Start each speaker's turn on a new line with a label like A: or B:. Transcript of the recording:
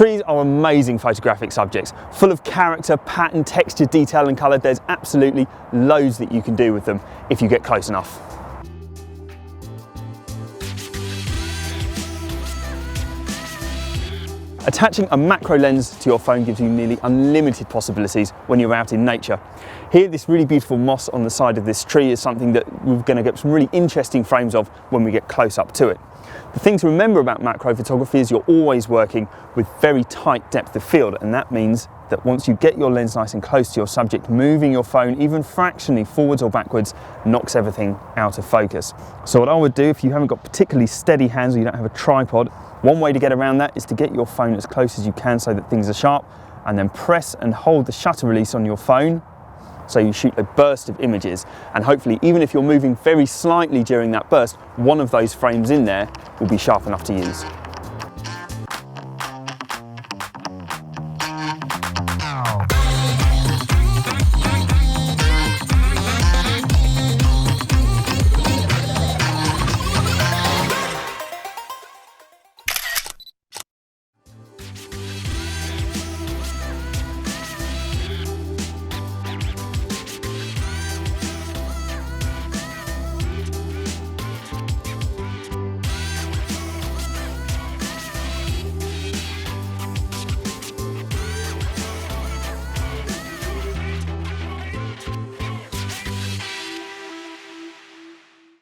A: Trees are amazing photographic subjects, full of character, pattern, texture, detail and colour. There's absolutely loads that you can do with them if you get close enough. Attaching a macro lens to your phone gives you nearly unlimited possibilities when you're out in nature. Here, this really beautiful moss on the side of this tree is something that we're going to get some really interesting frames of when we get close up to it. The thing to remember about macro photography is you're always working with very tight depth of field, and that means that once you get your lens nice and close to your subject, moving your phone even fractionally forwards or backwards knocks everything out of focus. So what I would do, if you haven't got particularly steady hands or you don't have a tripod, one way to get around that is to get your phone as close as you can so that things are sharp, and then press and hold the shutter release on your phone so you shoot a burst of images, and hopefully even if you're moving very slightly during that burst, one of those frames in there will be sharp enough to use.